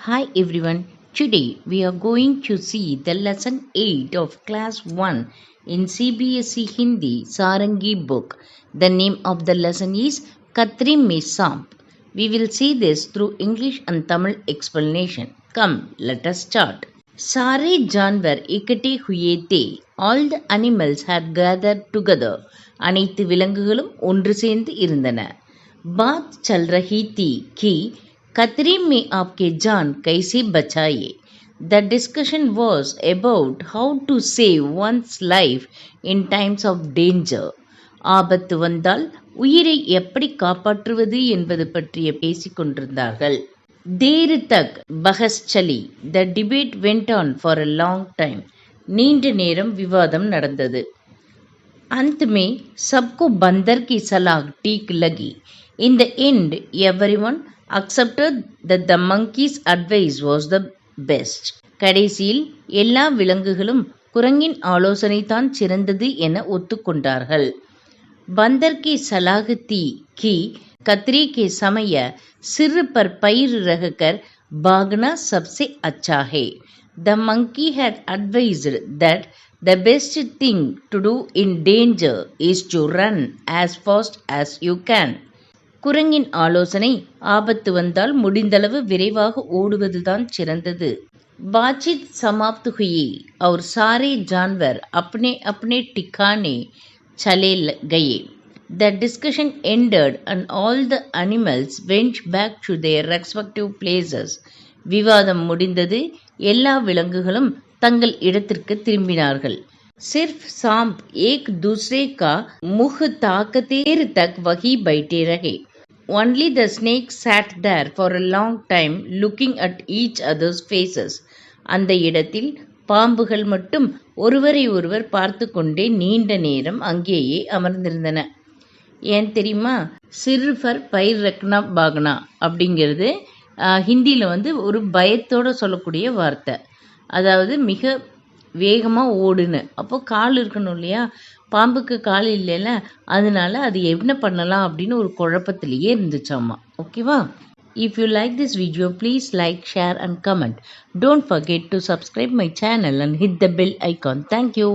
Hi everyone. Today we are going to see the lesson 8 of class 1 in CBSE Hindi Sarangi book. The name of the lesson is Katri Mein Saamp. We will see this through English and Tamil explanation. Come, let us start. सारे जानवर इकट्ठे हुए थे. All the animals had gathered together. அனைத்து விலங்குகளும் ஒன்று சேர்ந்து இருந்தன. बात चल रही थी कि खतरे में आपके जान कैसे बचाइए. The discussion was about how to save one's life in times of danger. ஆபத்து வந்தால் உயிரை எப்படி காப்பாற்றுவது என்பது பற்றிய பேசிக் கொண்டிருந்தார்கள். தேர் தக் பஹஸ் சலி. The debate went on for a long time. நீண்ட நேரம் விவாதம் நடந்தது. अंत में सबको बंदर की सलाह ठीक लगी. In the end, everyone accepted that the monkey's advice was the best. கடைசியில் எல்லா விலங்குகளும் குரங்கின் ஆலோசனை தான் சிறந்தது என ஒத்துக்கொண்டார்கள். बंदर की सलाह थी कि कतरे के समय सिर पर पैर रखकर भागना सबसे अच्छा है. The monkey had advised that the best thing to do in danger is to run as fast as you can. குரங்கின் ஆலோசனை ஆபத்து வந்தால் முடிந்தளவு விரைவாக ஓடுவதுதான் சிறந்தது. बातचीत समाप्त हुई और सारे जानवर अपने अपने ठिकाने चले गए. The discussion ended and all the animals went back to their respective places. விவாதம் முடிந்தது. எல்லா விலங்குகளும் தங்கள் இடத்திற்கு திரும்பினார்கள். सिर्फ सांप एक दूसरे का मुख ताकते देर तक वही बैठे रहे. Only the snakes sat there for a long time looking at each other's faces. அந்த இடத்தில் பாம்புகள் மட்டும் ஒருவரை ஒருவர் பார்த்து கொண்டே நீண்ட நேரம் அங்கேயே அமர்ந்திருந்தன. ஏன் தெரியுமா? சிறுஃபர் பயிர் ரக்னா பாகனா அப்படிங்கிறது ஹிந்தியில் ஒரு பயத்தோடு சொல்லக்கூடிய வார்த்தை. அதாவது மிக வேகமாக ஓடுன்னு. அப்போ கால் இருக்கணும் இல்லையா? பாம்புக்கு கால் இல்லைல்ல, அதனால அது என்ன பண்ணலாம் அப்படின்னு ஒரு குழப்பத்திலேயே இருந்துச்சாமா. ஓகேவா? If you like this video, please like, share and comment. Don't forget to subscribe my channel and hit the bell icon. Thank you.